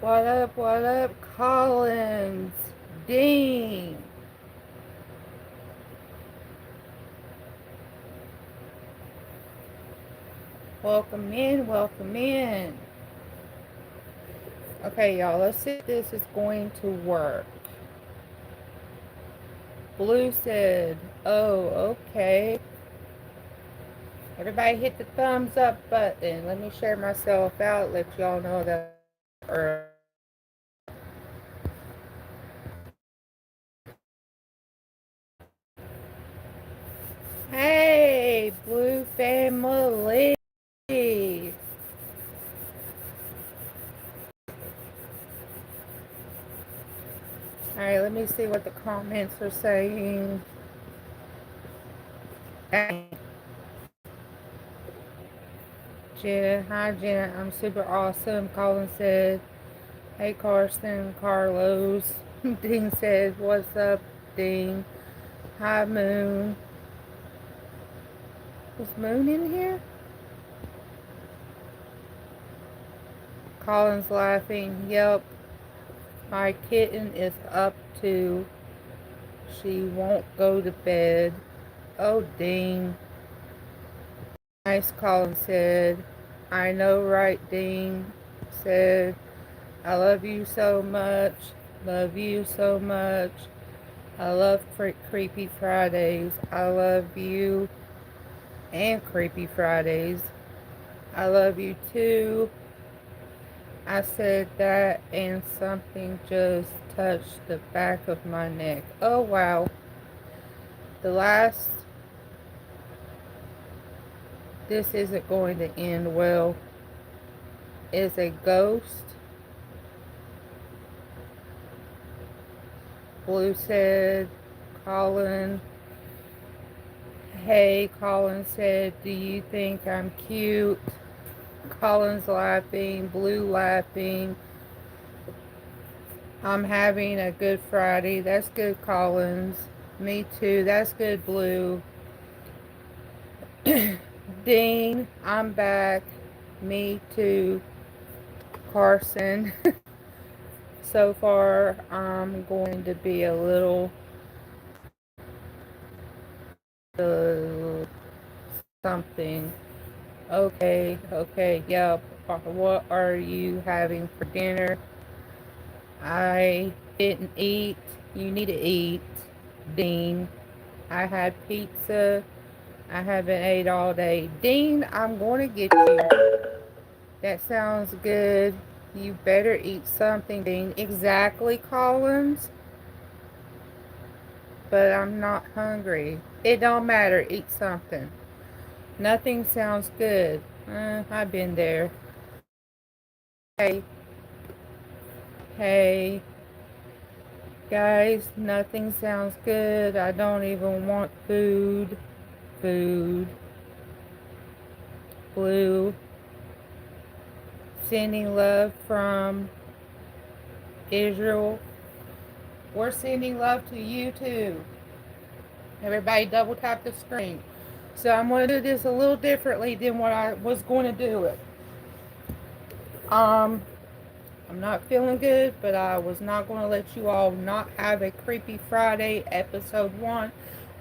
What up, Collins? Dean. Welcome in, welcome in. Okay, y'all, let's see if this is going to work. Blue said, oh, okay. Everybody hit the thumbs up button. Let me share myself out, let y'all know that early. Hey, Blue family. Alright, let me see what the comments are saying. Jenna, hi Jenna, I'm super awesome. Colin said, hey Carson, Carlos. Dean said, what's up, Dean? Hi Moon. Was Moon in here? Colin's laughing. Yep, my kitten is up too. She won't go to bed. Oh, Dean. Nice, Colin said. I know, right, Dean said. I love you so much. Love you so much. I love Creepy Fridays. I love you and Creepy Fridays. I love you too. I said that and something just touched the back of my neck. Oh wow. The last, this isn't going to end well, is a ghost. Blue said, Colin. Hey, Colin said, do you think I'm cute? Colin's laughing, Blue laughing. I'm having a good Friday. That's good, Collins. Me too. That's good, Blue. Dean, I'm back. Me too, Carson. So far, I'm going to be a little something. Okay, yep. What are you having for dinner? I didn't eat. You need to eat, Dean. I had pizza. I haven't ate all day. Dean, I'm going to get you. That sounds good. You better eat something, Dean. Exactly, Collins. But I'm not hungry. It don't matter. Eat something. Nothing sounds good. I've been there. Hey, hey, guys, nothing sounds good. I don't even want food. Food. Blue. Sending love from Israel. We're sending love to you too. Everybody double tap the screen. So I'm going to do this a little differently than what I was going to do it. I'm not feeling good, but I was not going to let you all not have a Creepy Friday episode 1.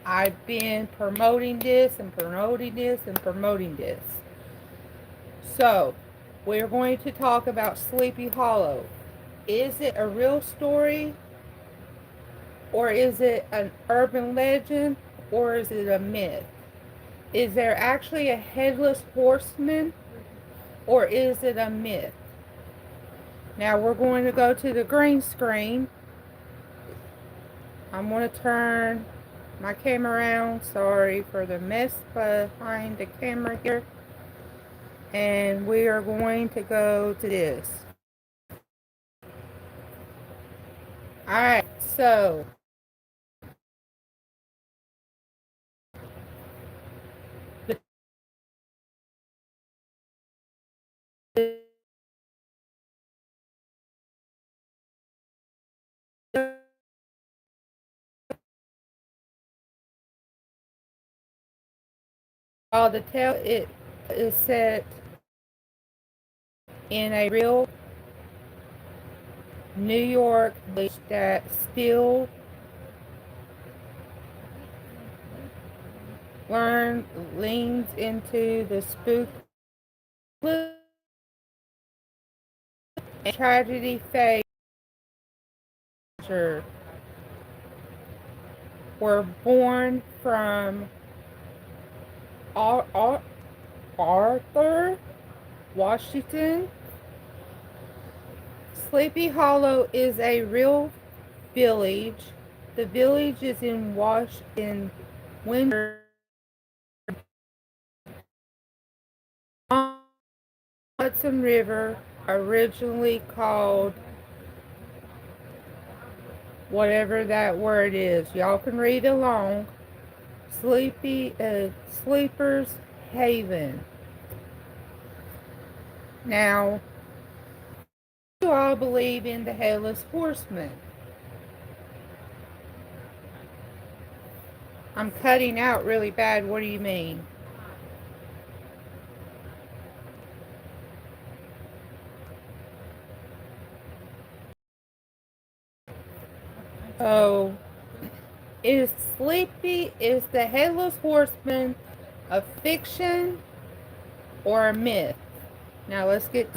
I've been promoting this and promoting this and promoting this. So, we're going to talk about Sleepy Hollow. Is it a real story? Or is it an urban legend? Or is it a myth? Is there actually a headless horseman? Or is it a myth? Now we're going to go to the green screen. I'm going to turn my camera around. Sorry for the mess behind the camera here. And we are going to go to this. Alright, so all the tale it is set in a real New York village that still leans into the spook and tragedy phase were born from Arthur Washington. Sleepy Hollow is a real village. The village is in winter on the Hudson River, originally called whatever that word is. Y'all can read along. Sleeper's Haven. Now, do all believe in the Headless Horseman? I'm cutting out really bad. What do you mean? Oh, is the Headless Horseman a fiction or a myth? Now let's get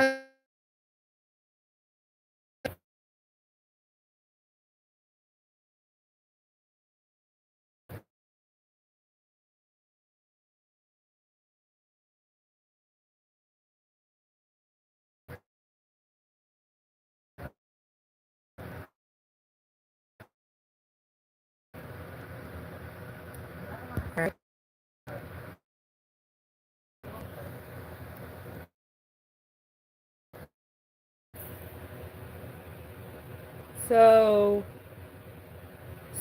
so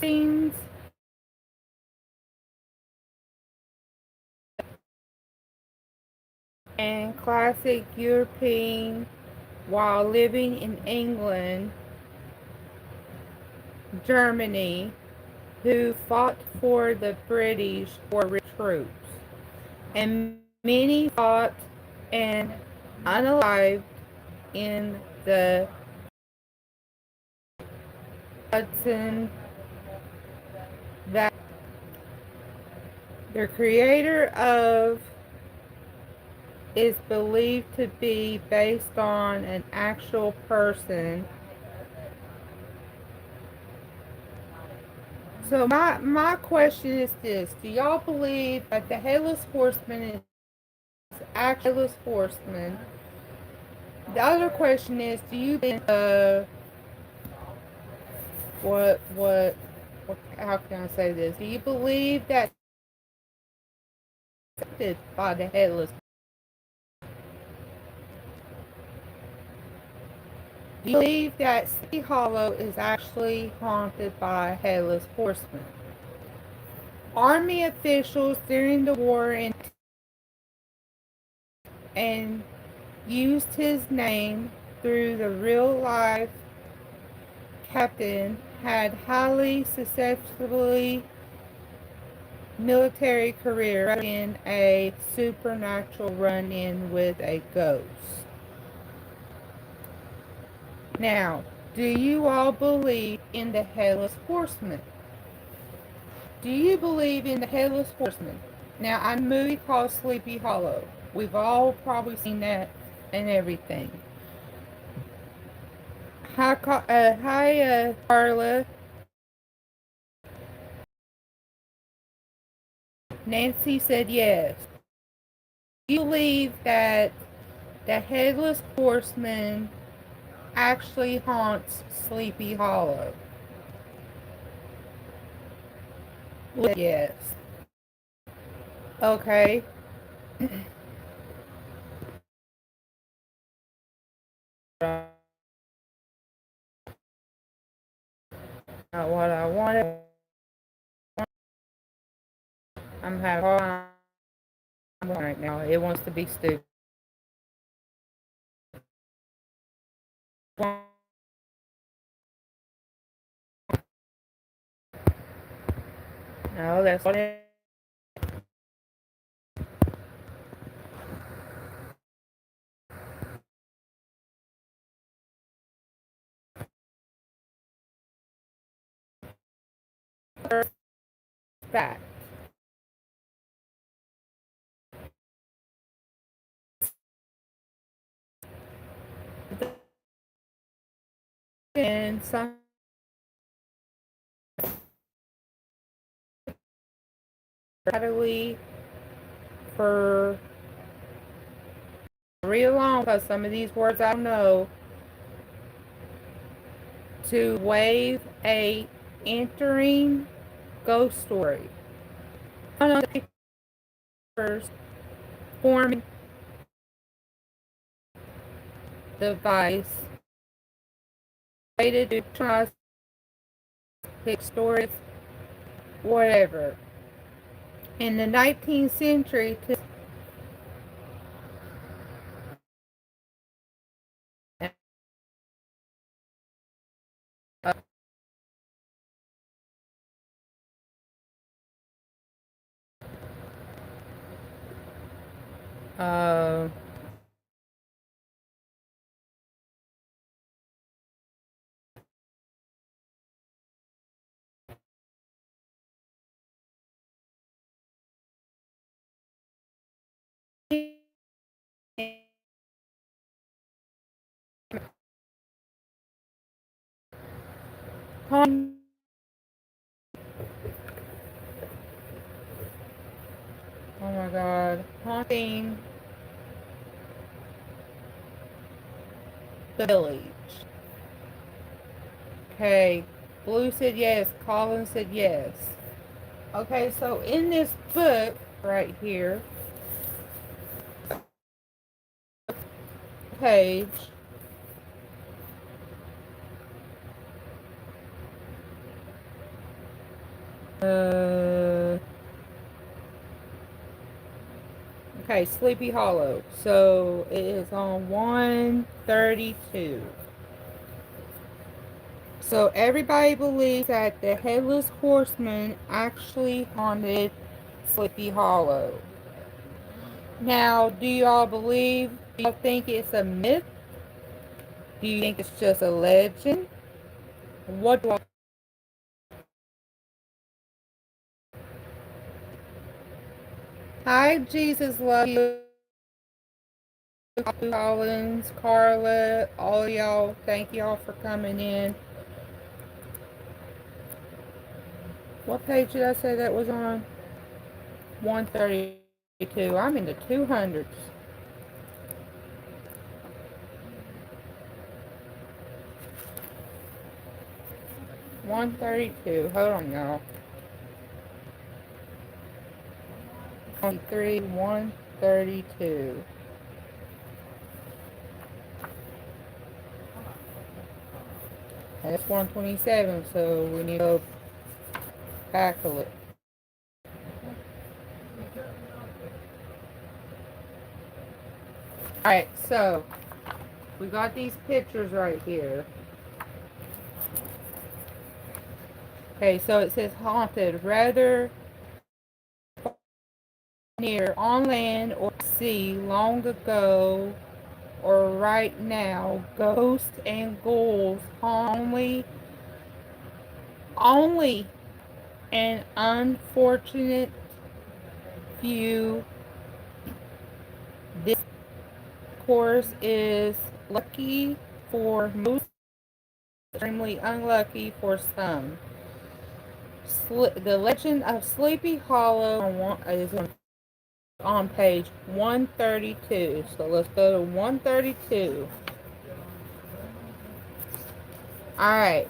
scenes and classic European while living in England, Germany, who fought for the British for troops, and many fought and unalived in the Hudson Valley. The creator of is believed to be based on an actual person. So my question is this: do y'all believe that the Headless Horseman is actually Headless Horseman? The other question is, do you believe what how can I say this? Do you believe that by the Headless? Do you believe that Sleepy Hollow is actually haunted by a Headless Horseman? Army officials during the war and used his name through the real life captain had highly successfully military career in a supernatural run-in with a ghost. Now, do you all believe in the Headless Horseman? Do you believe in the Headless Horseman? Now, a movie called Sleepy Hollow. We've all probably seen that and everything. Hi, Carla. Nancy said yes. Do you believe that the Headless Horseman actually haunts Sleepy Hollow? Yes. Okay. Not what I wanted. I'm having a hard time right now. It wants to be stupid. No, that's what it first fact. And some for real long, because some of these words I don't know, to wave a entering ghost story. One of the first forming device created to try pick stories, whatever. In the 19th century, uh, oh my god, haunting the village. Okay, Blue said yes, Colin said yes. Okay, so in this book right here, page, okay, Sleepy Hollow. So it is on 132. So everybody believes that the headless horseman actually haunted Sleepy Hollow. Now, do y'all believe? Do y'all think it's a myth? Do you think it's just a legend? What do I? Hi, Jesus, love you. Collins, Carla, all y'all. Thank y'all for coming in. What page did I say that was on? 132. I'm in the 200s. One 32. Hold on, y'all. 23, 132. That's 127, so we need to go back a little. Alright, so we got these pictures right here. Okay, so it says haunted, rather near on land or sea long ago or right now. Ghosts and ghouls only an unfortunate few. This course is lucky for most, extremely unlucky for some. The Legend of Sleepy Hollow is on page 132. So let's go to 132. Alright.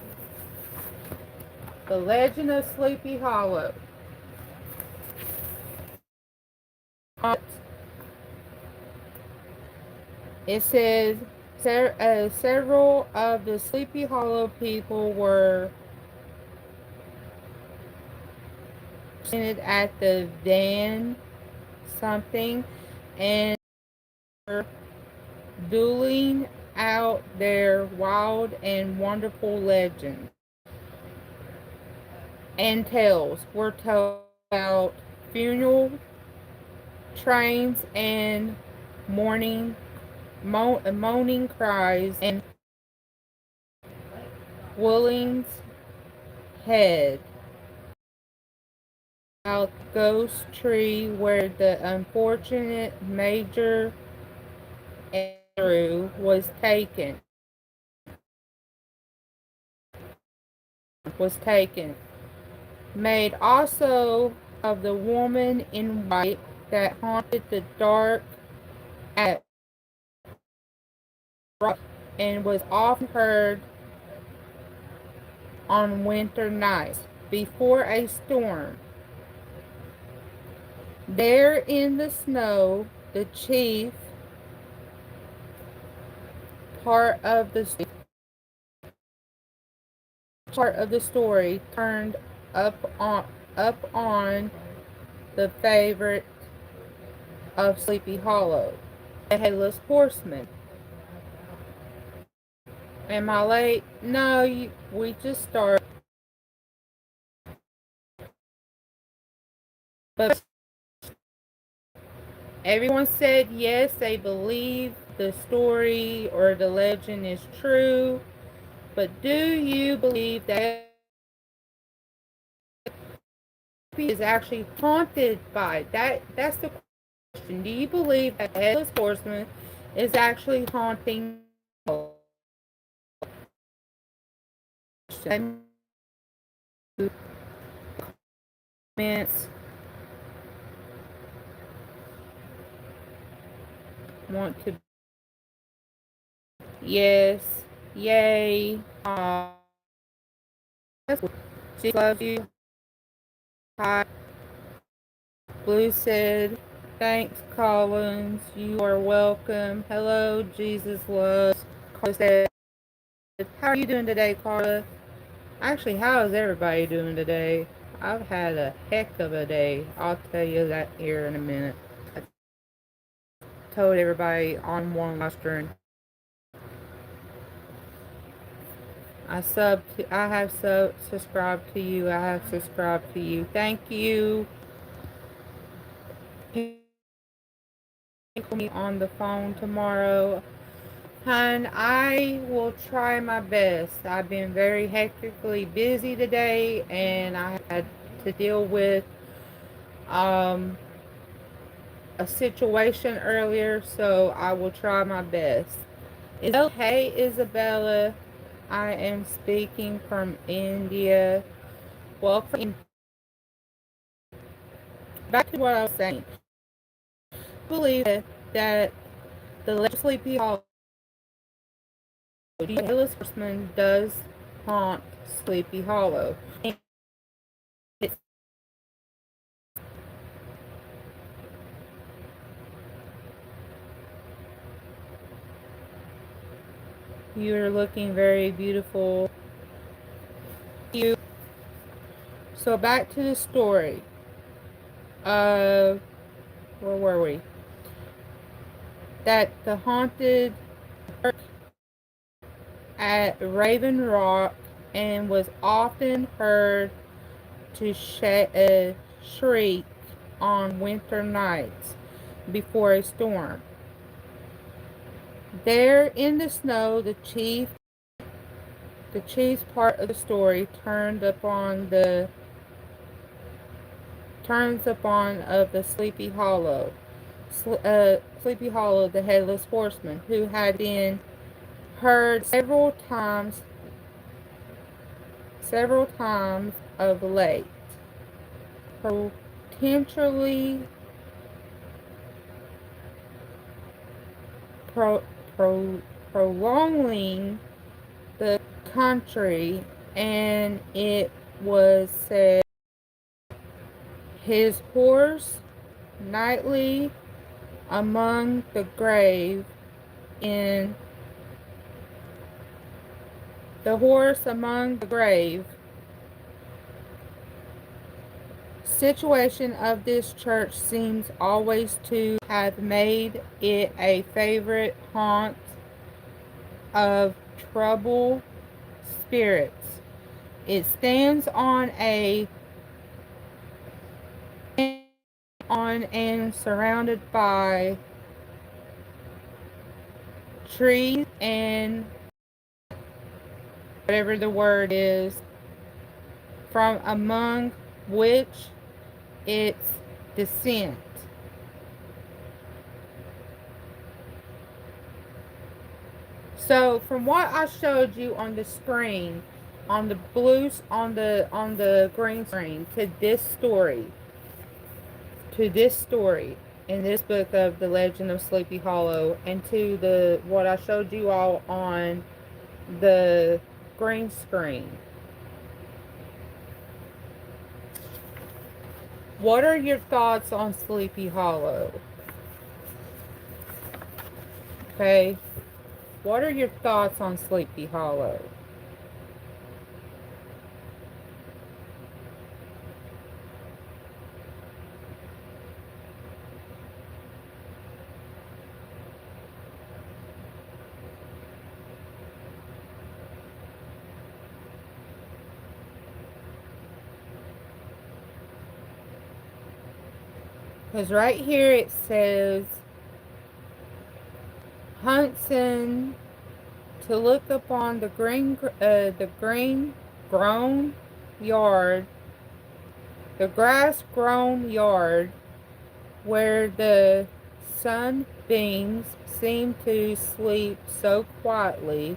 The Legend of Sleepy Hollow. It says several of the Sleepy Hollow people were presented at the Van something and were dueling out their wild and wonderful legends. And tales were told about funeral trains and mourning cries and Willing's head. about Ghost Tree where the unfortunate Major Andrew was taken. Made also of the woman in white that haunted the dark at rock and was often heard on winter nights before a storm. There in the snow, the chief part of the story turned up on the favorite of Sleepy Hollow, the Headless Horseman. Am I late? No, we just started. But everyone said yes, they believe the story or the legend is true. But do you believe that is actually haunted by that? That's the question. Do you believe that the Headless Horseman is actually haunting? Comments want to yes, yay. She loves you. Hi. Blue said, thanks, Collins. You are welcome. Hello, Jesus loves. Carla said, how are you doing today, Carla? Actually, how is everybody doing today? I've had a heck of a day. I'll tell you that here in a minute. I told everybody on one Western. I have subscribed to you. I have subscribed to you. Thank you. Me on the phone tomorrow. Hun, I will try my best. I've been very hectically busy today and I had to deal with um, a situation earlier, so I will try my best. Hey, Isabella. I am speaking from India. Welcome. Back to what I was saying. I believe that the Sleepy Hollow, the Headless Horseman, does haunt Sleepy Hollow. You're looking very beautiful. You. So back to the story. Where were we? That the haunted at Raven Rock and was often heard to shriek on winter nights before a storm. There in the snow, the chief's part of the story turns upon of the Sleepy Hollow. Sleepy Hollow, the Headless Horseman, who had been heard several times of late, potentially prolonging the country, and it was said his horse nightly among the grave in the horse among the grave situation of this church seems always to have made it a favorite haunt of troubled spirits. It stands on and surrounded by trees and whatever the word is, from among which its descent. So from what I showed you on the screen, on the green screen, to this story in this book of The Legend of Sleepy Hollow, and to the what I showed you all on the green screen. What are your thoughts on Sleepy Hollow? Okay. What are your thoughts on Sleepy Hollow? Because right here it says, Hudson, to look upon the green grown yard, the grass grown yard, where the sunbeams seem to sleep so quietly,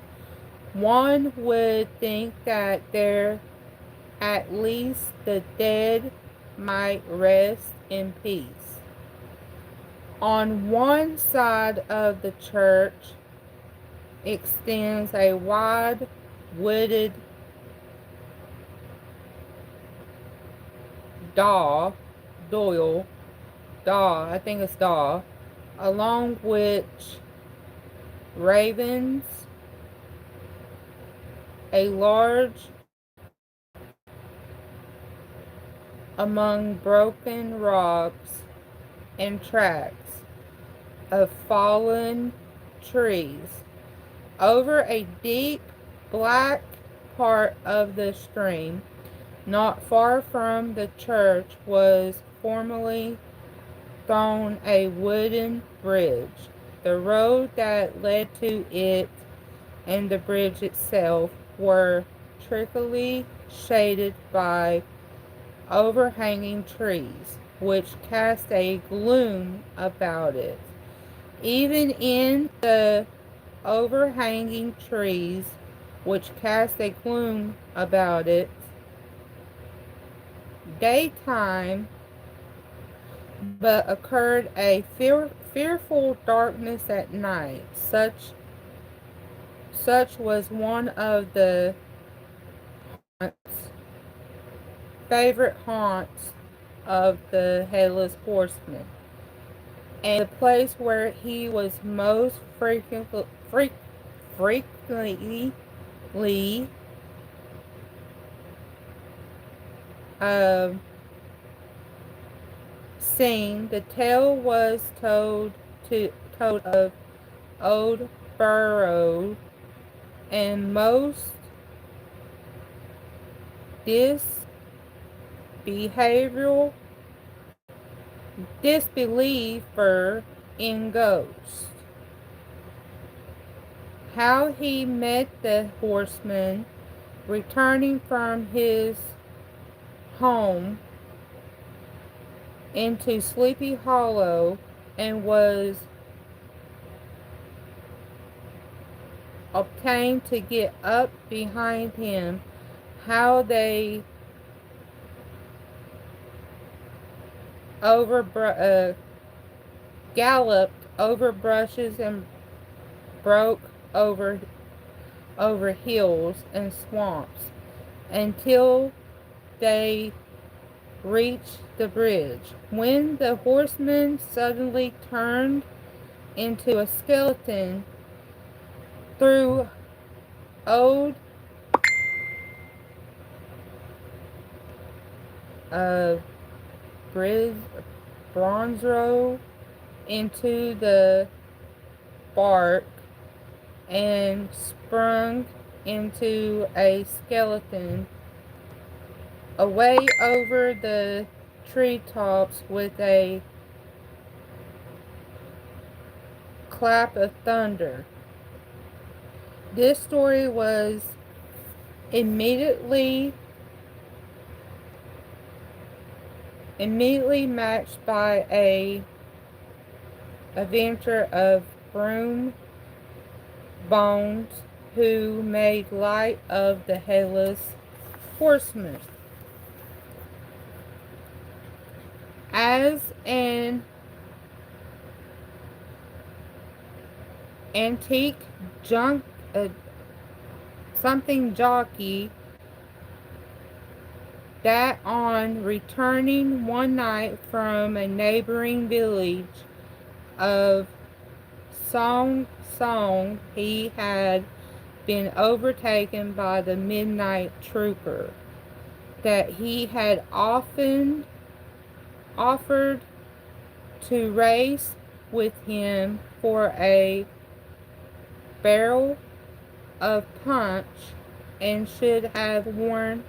one would think that there at least the dead might rest in peace. On one side of the church extends a wide wooded doyle, I think it's along which ravens a large among broken rocks and tracks of fallen trees. Over a deep black part of the stream, not far from the church, was formerly thrown a wooden bridge. The road that led to it and the bridge itself were trickily shaded by overhanging trees, which cast a gloom about it. Even in the overhanging trees, which cast a gloom about it, daytime but occurred a fearful darkness at night. Such was one of the favorite haunts of the Headless Horseman, and the place where he was most frequently uh, seen. The tale was told of old Burrow, and most disbeliever in ghosts. How he met the horseman returning from his home into Sleepy Hollow and was obtained to get up behind him. How they galloped over brushes and broke over hills and swamps until they reached the bridge, when the horseman suddenly turned into a skeleton through old bronze row into the bark and sprung into a skeleton away over the treetops with a clap of thunder. This story was immediately immediately matched by a avenger of broom bones who made light of the headless horseman. As an antique junk, something jockey, that on returning one night from a neighboring village of Song, he had been overtaken by the midnight trooper, that he had often offered to race with him for a barrel of punch, and should have won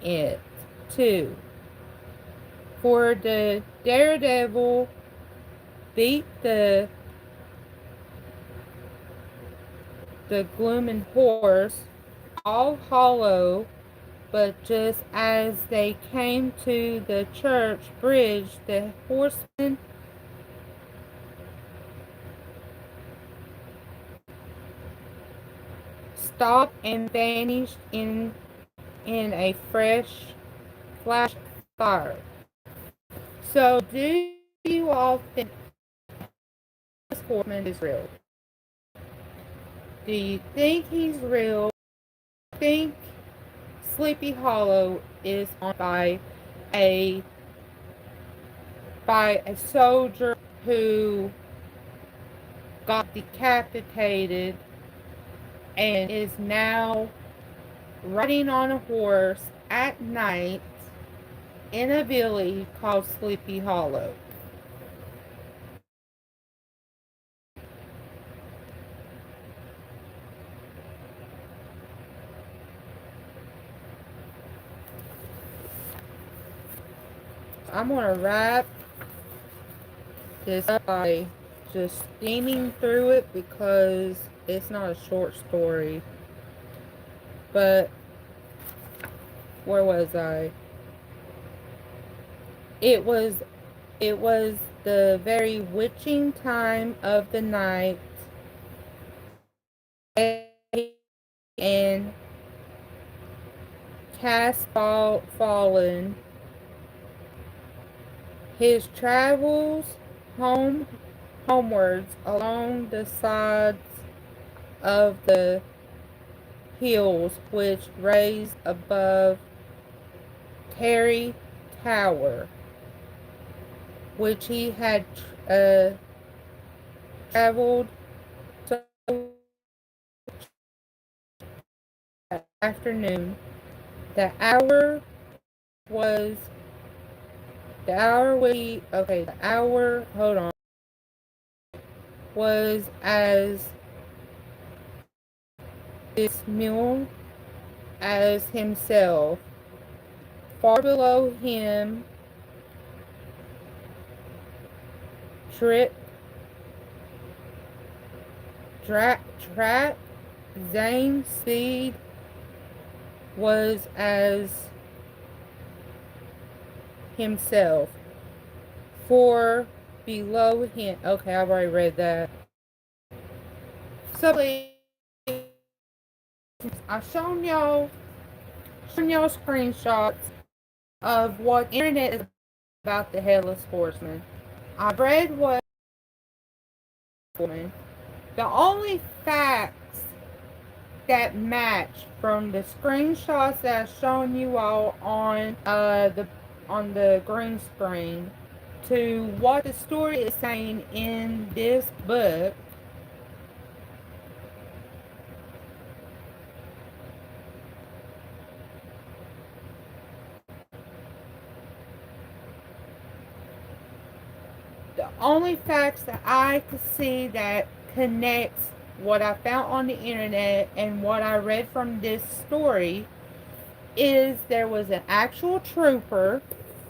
it too. For the daredevil beat the glooming horse all hollow, but just as they came to the church bridge, the horseman stopped and vanished in a fresh flash of fire. So, do you all think this horseman is real? Do you think he's real? Do you think Sleepy Hollow is on a by a soldier who got decapitated and is now riding on a horse at night in a village called Sleepy Hollow? I'm going to wrap this up by just steaming through it because it's not a short story. But where was I? It was the very witching time of the night, and cast fallen. His travels homewards along the sides of the hills which raised above Terry Tower, which he had traveled so afternoon. The hour was the hour we okay. The hour hold on was as dismal as himself. Far below him, trip, track, Zane's speed was as himself. For below him, okay, I've already read that. So I've shown y'all screenshots of what the internet is about the headless horseman. I've read what the only facts that match from the screenshots that I've shown you all on the green screen to what the story is saying in this book. The only facts that I could see that connects what I found on the internet and what I read from this story is there was an actual trooper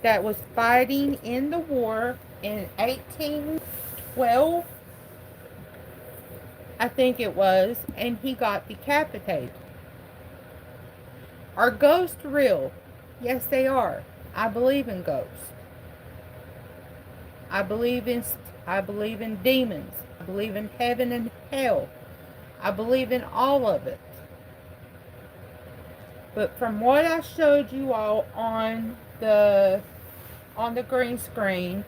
that was fighting in the war in 1812, I think it was, and he got decapitated. Are ghosts real? Yes, they are. I believe in ghosts. I believe in I believe in demons. I believe in heaven and hell. I believe in all of it. But from what I showed you all on the green screen,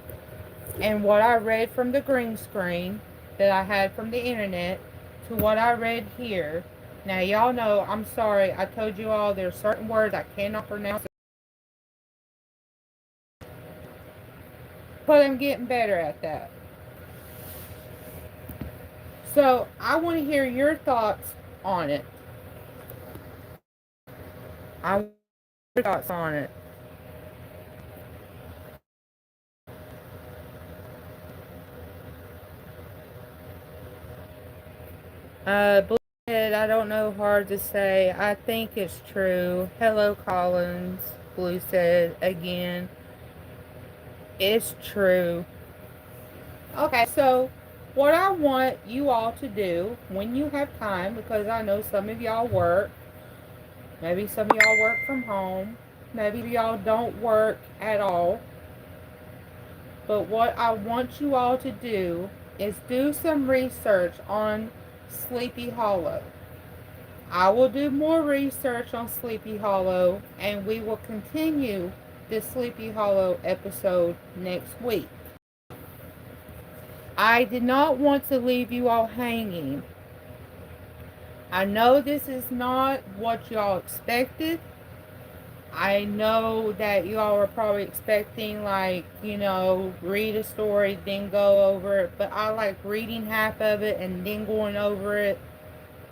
and what I read from the green screen that I had from the internet to what I read here. Now y'all know, I'm sorry, I told you all there's certain words I cannot pronounce, but I'm getting better at that. So I want to hear your thoughts on it. I want your thoughts on it. Blue said, I don't know, hard to say. I think it's true. Hello, Collins. Blue said again. It's true. Okay, so what I want you all to do when you have time, because I know some of y'all work, maybe some of y'all work from home, maybe y'all don't work at all, but what I want you all to do is do some research on Sleepy Hollow. I will do more research on Sleepy Hollow, and we will continue this Sleepy Hollow episode next week. I did not want to leave you all hanging. I know this is not what y'all expected. I know that y'all are probably expecting, like, read a story, then go over it. But I like reading half of it and then going over it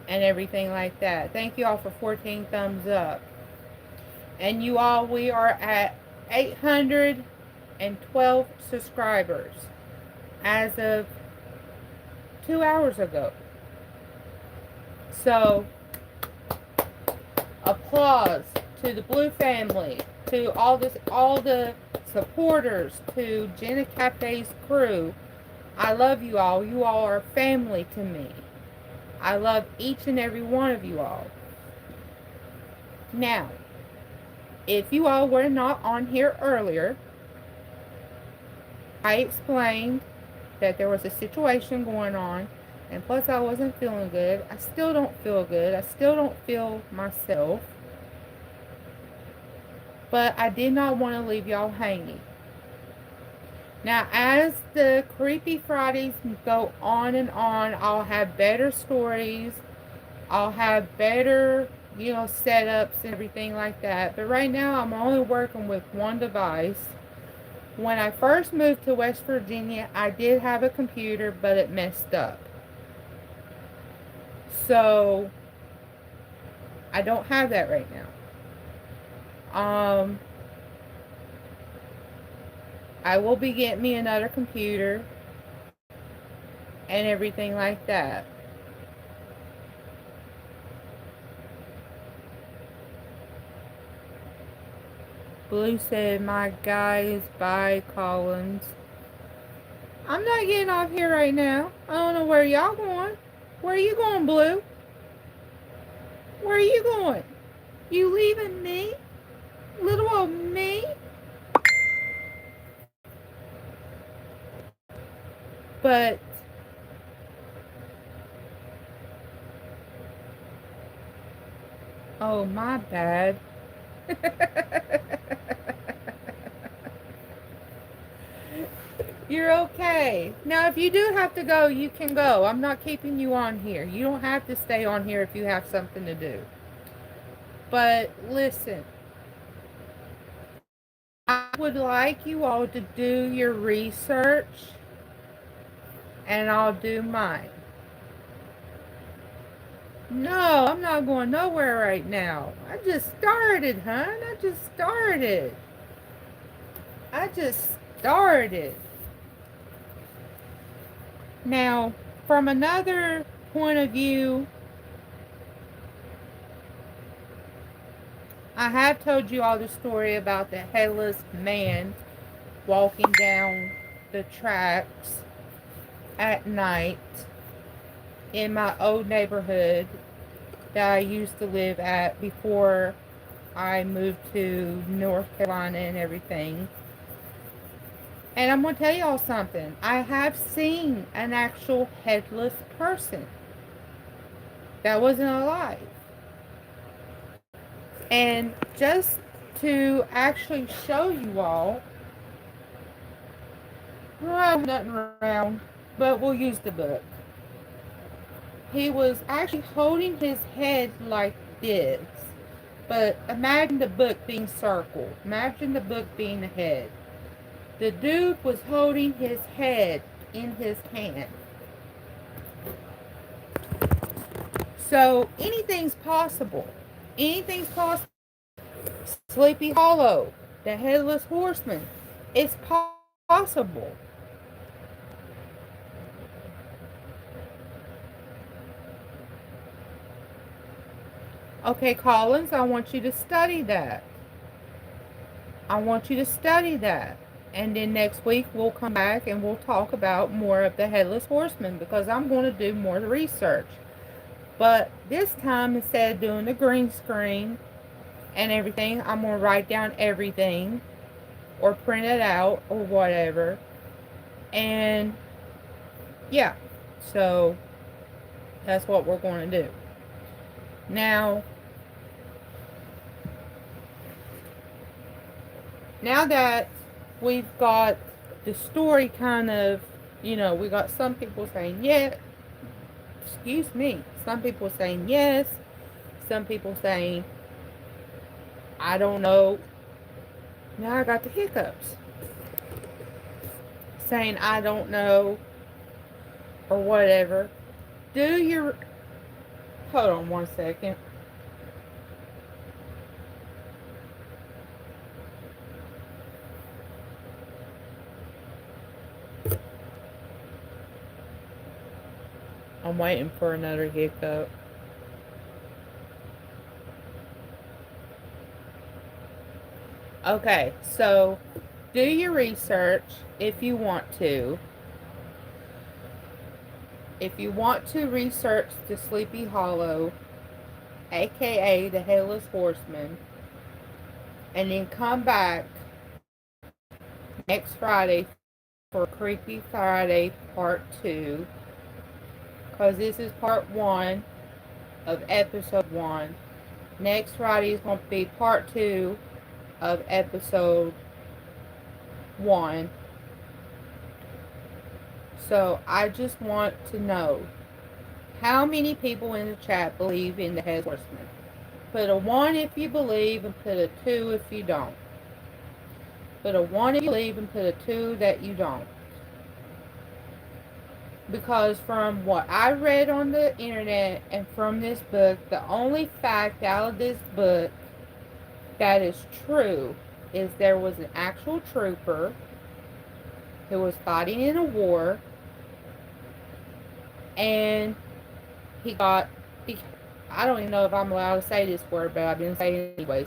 and everything like that. Thank you all for 14 thumbs up. And you all, we are at 812 subscribers as of 2 hours ago. So, applause to the Blue family, to all the supporters, to Jenna Cafe's crew. I love you all. You all are family to me. I love each and every one of you all. Now, if you all were not on here earlier, I explained that there was a situation going on, and plus I wasn't feeling good. I still don't feel good. I still don't feel myself. But I did not want to leave y'all hanging. Now, as the Creepy Fridays go on and on, I'll have better stories. I'll have better, setups and everything like that. But right now, I'm only working with one device. When I first moved to West Virginia, I did have a computer, but it messed up. So, I don't have that right now. I will be getting me another computer and everything like that. Blue said, my guys, bye, Collins. I'm not getting off here right now. I don't know where y'all going. Where are you going, Blue? Where are you going? You leaving me? Little old me? But oh, my bad. You're okay. Now, if you do have to go, you can go. I'm not keeping you on here. You don't have to stay on here if you have something to do. But listen, I would like you all to do your research, and I'll do mine. No, I'm not going nowhere right now. I just started, hon. I just started. Now, from another point of view, I have told you all the story about the headless man walking down the tracks at night in my old neighborhood that I used to live at before I moved to North Carolina and everything. And I'm going to tell y'all something. I have seen an actual headless person that wasn't alive. And just to actually show you all, well, nothing around, but we'll use the book. He was actually holding his head like this. But imagine the book being circled. Imagine the book being the head. The dude was holding his head in his hand. So anything's possible. Anything's possible. Sleepy Hollow, the Headless Horseman. It's possible. Okay, Collins, I want you to study that. I want you to study that. And then next week we'll come back and we'll talk about more of the Headless Horseman because I'm going to do more research. But this time, instead of doing the green screen and everything, I'm going to write down everything or print it out or whatever. And yeah, so that's what we're going to do. Now that we've got the story kind of, we got some people saying yes, excuse me, some people saying yes, some people saying I don't know. Now I got the hiccups. Saying I don't know or whatever. Hold on one second. I'm waiting for another hiccup. Okay, so do your research if you want to. If you want to research the Sleepy Hollow, aka the Hairless Horseman, and then come back next Friday for Creepy Friday Part 2, because this is Part 1 of Episode 1. Next Friday is going to be Part 2 of Episode 1. So I just want to know how many people in the chat believe in the Headless Horseman. Put a 1 if you believe and put a 2 if you don't. Put a 1 if you believe and put a 2 that you don't. Because from what I read on the internet and from this book, the only fact out of this book that is true is there was an actual trooper who was fighting in a war, and I don't even know if I'm allowed to say this word, but I've been saying it anyways,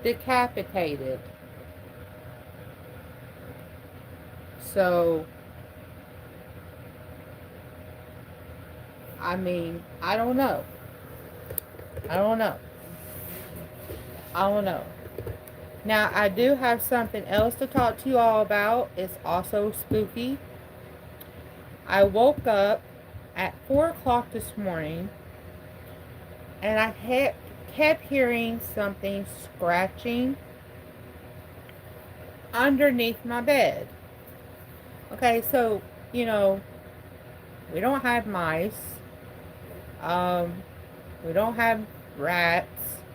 decapitated. So, I mean, I don't know. Now, I do have something else to talk to you all about. It's also spooky. I woke up at 4 o'clock this morning, and I kept hearing something scratching underneath my bed. Okay, so, we don't have mice. We don't have rats.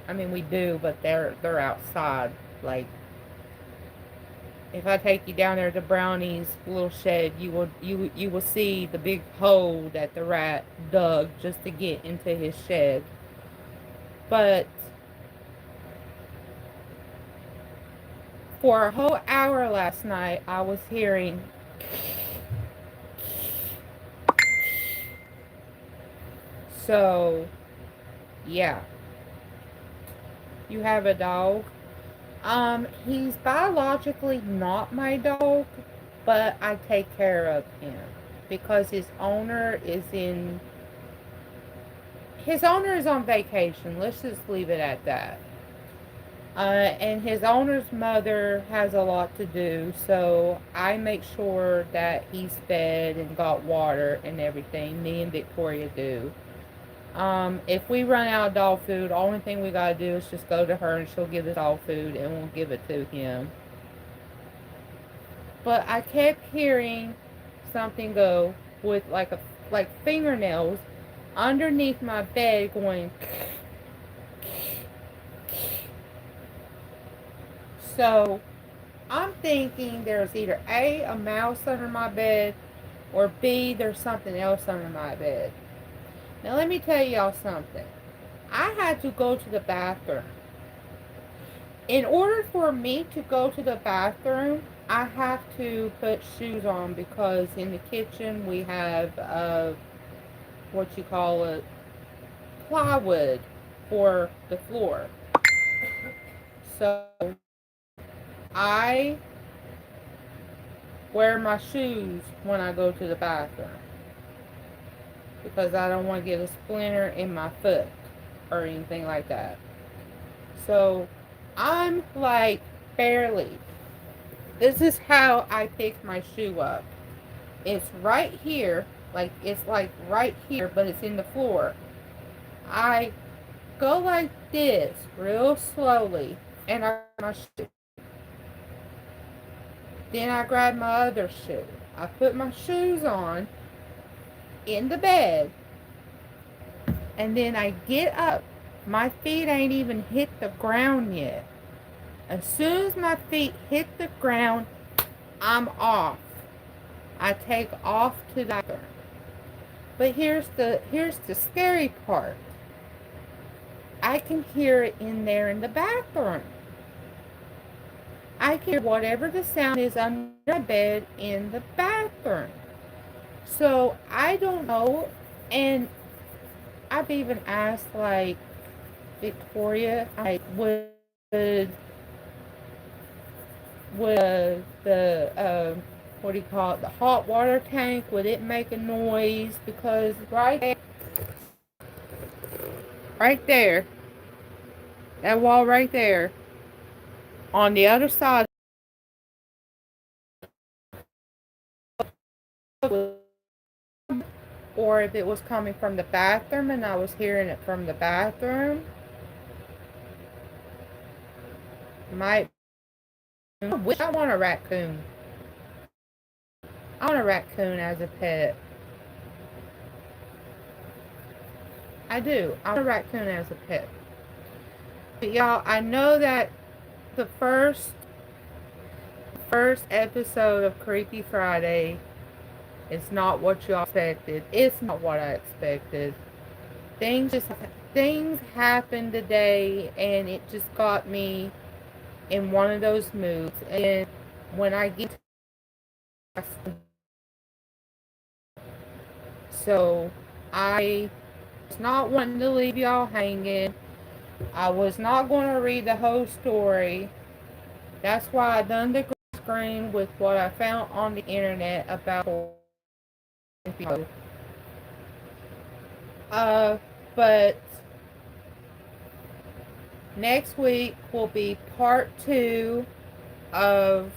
I mean, we do, but they're outside. Like, if I take you down there to Brownie's little shed, you will see the big hole that the rat dug just to get into his shed. But for a whole hour last night, I was hearing so yeah. You have a dog? He's biologically not my dog, but I take care of him because his owner is on vacation. Let's just leave it at that. And his owner's mother has a lot to do, so I make sure that he's fed and got water and everything. Me and Victoria do. If we run out of dog food, the only thing we gotta do is just go to her and she'll give us dog food and we'll give it to him. But I kept hearing something go with like fingernails underneath my bed going. So I'm thinking there's either A mouse under my bed, or B, there's something else under my bed. Now let me tell y'all something. I had to go to the bathroom. In order for me to go to the bathroom, I have to put shoes on because in the kitchen we have what you call it, plywood for the floor. So I wear my shoes when I go to the bathroom because I don't want to get a splinter in my foot or anything like that. So I'm like barely. This is how I pick my shoe up. It's right here, like it's like right here, but it's in the floor. I go like this real slowly and I grab my shoe. Then I grab my other shoe. I put my shoes on in the bed and then I get up. My feet ain't even hit the ground yet. As soon as my feet hit the ground, I'm off. I take off to the bathroom. But here's the scary part. I can hear it in there in the bathroom. I can hear whatever the sound is under the bed in the bathroom. So I don't know, and I've even asked like Victoria, like would the what do you call it, the hot water tank, would it make a noise? Because right there, that wall right there, on the other side, or if it was coming from the bathroom and I was hearing it from the bathroom, might. I wish I want a raccoon. I want a raccoon as a pet. I do. I want a raccoon as a pet. But y'all, I know that the first episode of Creepy Friday is not what y'all expected. It's not what I expected. Things happened today and it just got me in one of those moods. And when I get to, so I was not wanting to leave y'all hanging. I was not going to read the whole story. That's why I done the green screen with what I found on the internet about but next week will be part 2 of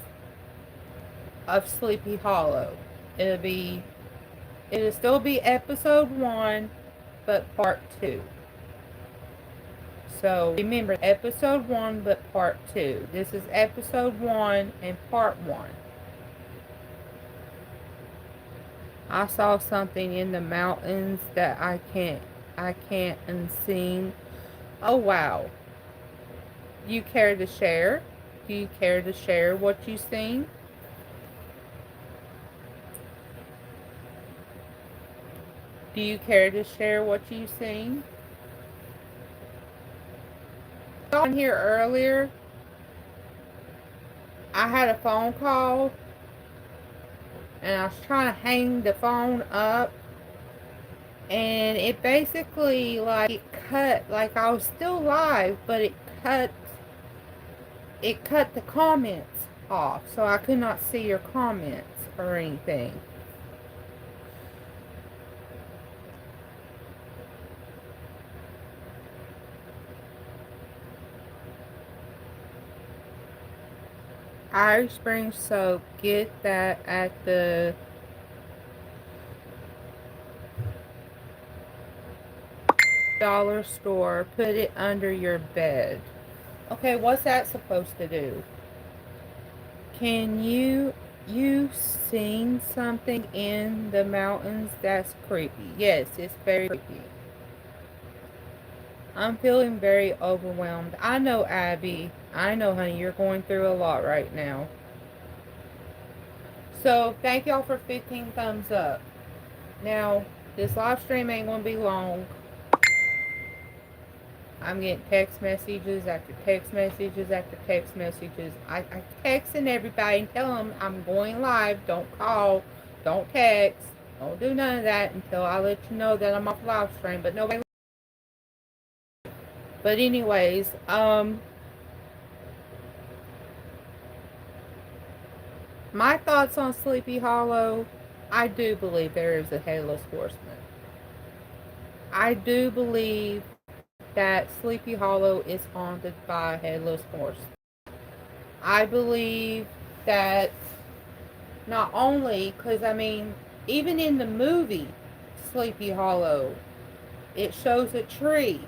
Sleepy Hollow. It'll still be episode 1, but part 2. So remember, episode 1, but part 2. This is episode 1 and part 1. I saw something in the mountains that I can't unseen. Oh wow. Do you care to share? Do you care to share what you seen? Do you care to share what you seen? On here earlier, I had a phone call and I was trying to hang the phone up and it basically like it cut, like I was still live, but it cut the comments off, so I could not see your comments or anything. Irish Spring soap, get that at the dollar store. Put it under your bed. Okay, what's that supposed to do? Can you seen something in the mountains that's creepy? Yes, it's very creepy. I'm feeling very overwhelmed. I know, Abby. I know, honey, you're going through a lot right now. So, thank y'all for 15 thumbs up. Now, this live stream ain't going to be long. I'm getting text messages after text messages after text messages. I texting everybody and tell them I'm going live. Don't call. Don't text. Don't do none of that until I let you know that I'm off live stream. But nobody. But anyways, my thoughts on Sleepy Hollow. I do believe there is a hairless horseman. I do believe that Sleepy Hollow is haunted by a headless horse. I believe that not only, because I mean, even in the movie Sleepy Hollow, it shows a tree.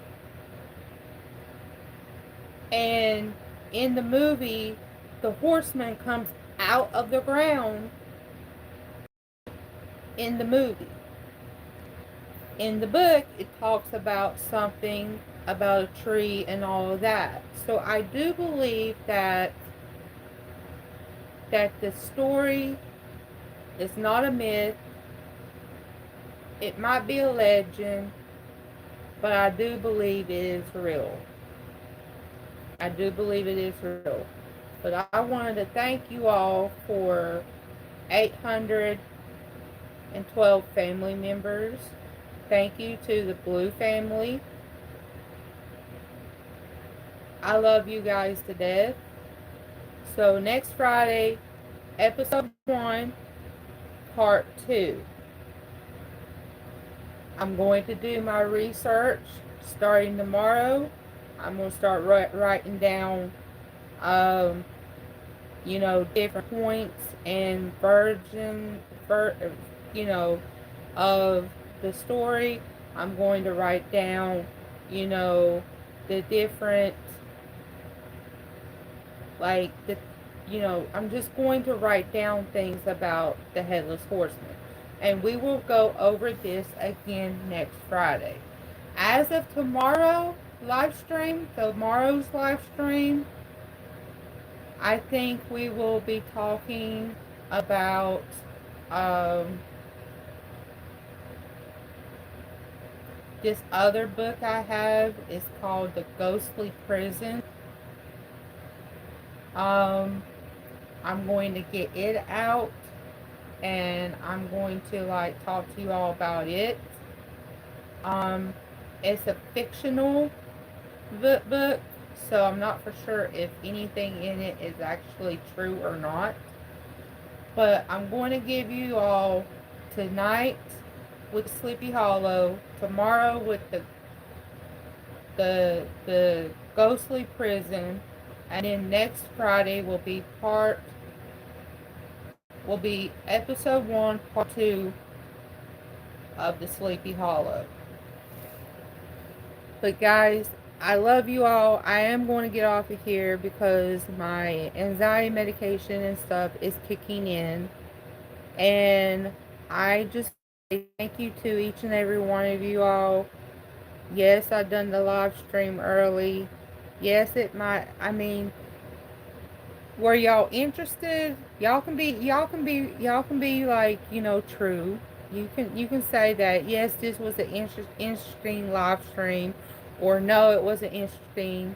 And in the movie, the horseman comes out of the ground in the movie. In the book, it talks about something about a tree and all of that. So I do believe that the story is not a myth. It might be a legend, but I do believe it is real. I do believe it is real. But I wanted to thank you all for 812 family members. Thank you to the Blue family. I love you guys to death. So next Friday, episode 1, part 2. I'm going to do my research starting tomorrow. I'm going to start writing down, different points and of the story. I'm going to write down, the different, I'm just going to write down things about the Headless Horseman. And we will go over this again next Friday. As of tomorrow's live stream, I think we will be talking about this other book I have. Is called The Ghostly Prison. I'm going to get it out and I'm going to talk to you all about it. It's a fictional book, so I'm not for sure if anything in it is actually true or not. But I'm going to give you all tonight with Sleepy Hollow, tomorrow with the Ghostly Prison, and then next Friday will be episode 1, part 2 of the Sleepy Hollow. But guys, I love you all. I am going to get off of here because my anxiety medication and stuff is kicking in. And I just say thank you to each and every one of you all. Yes, I done the live stream early. Yes, were y'all interested? Y'all can be true. You can say that yes, this was an interesting live stream, or no, it wasn't interesting,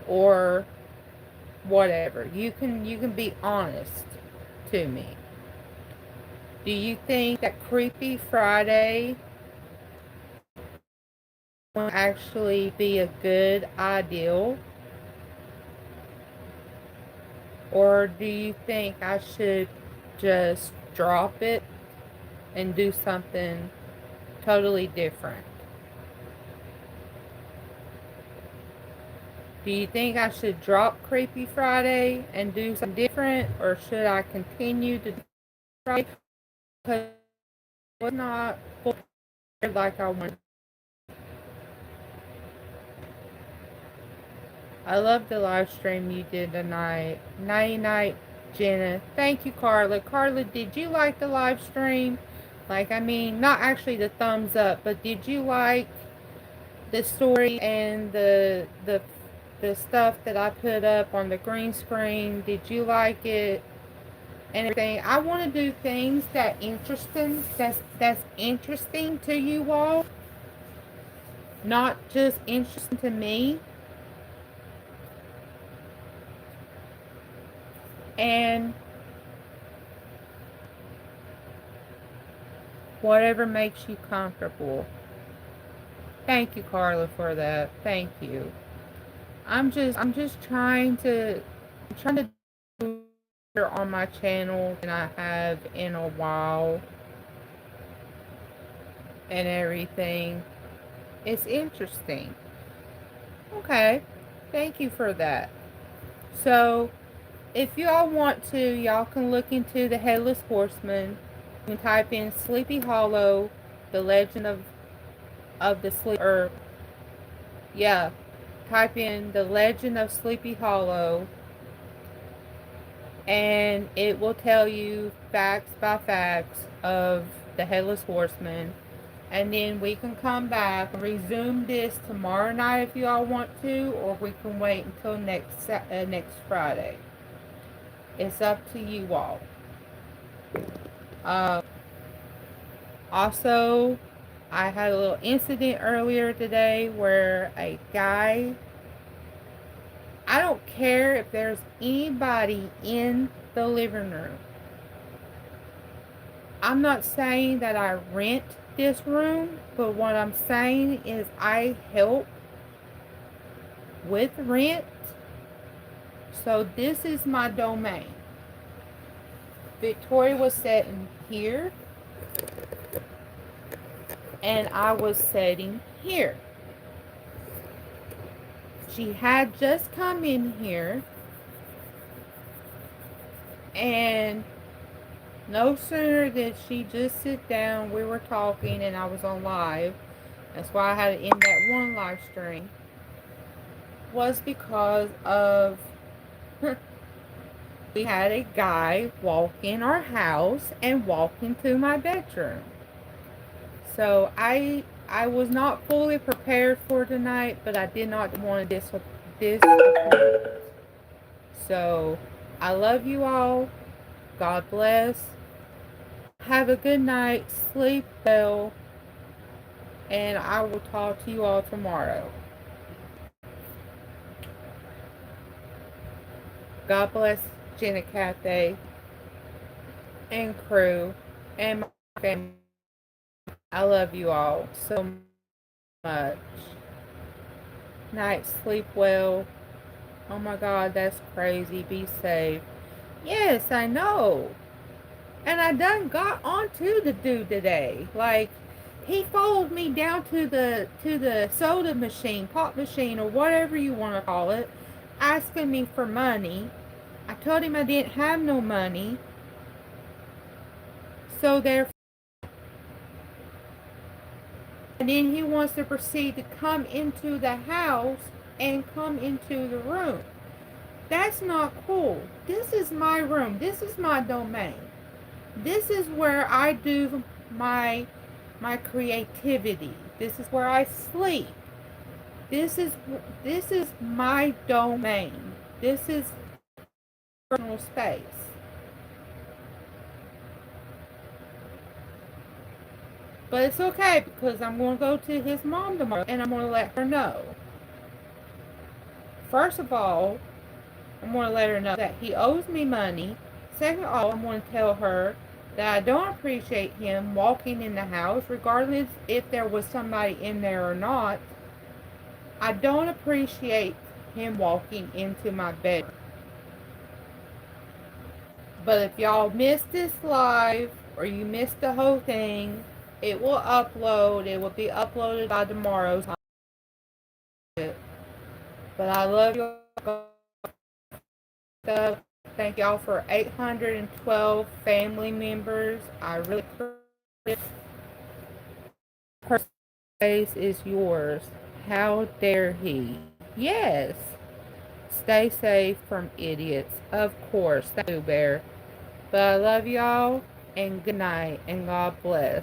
or whatever. You can be honest to me. Do you think that Creepy Friday will actually be a good idea? Or do you think I should just drop it and do something totally different? Do you think I should drop Creepy Friday and do something different, or should I continue to do Friday? Because it was not full like I wanted. I love the live stream you did tonight. Nighty night, Jenna. Thank you, Carla. Carla, did you like the live stream? Like, I mean, not actually the thumbs up, but did you like the story and the stuff that I put up on the green screen? Did you like it and everything? I want to do things that's interesting to you all, not just interesting to me. And whatever makes you comfortable. Thank you, Carla, for that. Thank you. I'm just trying to do better on my channel than I have in a while and everything. It's interesting. Okay. Thank you for that. So, if y'all want to, y'all can look into the Headless Horseman. You can type in Sleepy Hollow, the legend of the sleep, or yeah, type in the legend of Sleepy Hollow, and it will tell you facts by facts of the Headless Horseman. And then we can come back and resume this tomorrow night if you all want to, or we can wait until next Friday. It's up to you all. Uh, Also, I had a little incident earlier today where a guy, I don't care if there's anybody in the living room. I'm not saying that I rent this room, but what I'm saying is I help with rent. So this is my domain. Victoria was sitting here, and I was sitting here. She had just come in here, and no sooner did she just sit down, we were talking, and I was on live. That's why I had to end that one live stream. Was because of we had a guy walk in our house and walk into my bedroom. So I was not fully prepared for tonight, but I did not want to disappoint. So I love you all. God bless. Have a good night. Sleep well. And I will talk to you all tomorrow. God bless Jenna Cafe and crew and my family. I love you all so much. Night, sleep well. Oh my God, that's crazy. Be safe. Yes, I know. And I done got onto the dude today. Like, he followed me down to the soda machine, pop machine, or whatever you want to call it, asking me for money. I told him I didn't have no money. So therefore, and then he wants to proceed to come into the house and come into the room. That's not cool. This is my room. This is my domain. This is where I do my creativity. This is where I sleep. This is my domain. This is personal space. But it's okay because I'm going to go to his mom tomorrow and I'm going to let her know. First of all, I'm going to let her know that he owes me money. Second of all, I'm going to tell her that I don't appreciate him walking in the house, regardless if there was somebody in there or not. I don't appreciate him walking into my bedroom. But if y'all missed this live, or you missed the whole thing, it will upload. It will be uploaded by tomorrow's time. But I love you all. Thank y'all for 812 family members. I really appreciate it. Her face is yours. How dare he? Yes. Stay safe from idiots. Of course. Thank you, Bear. But I love y'all, and good night, and God bless.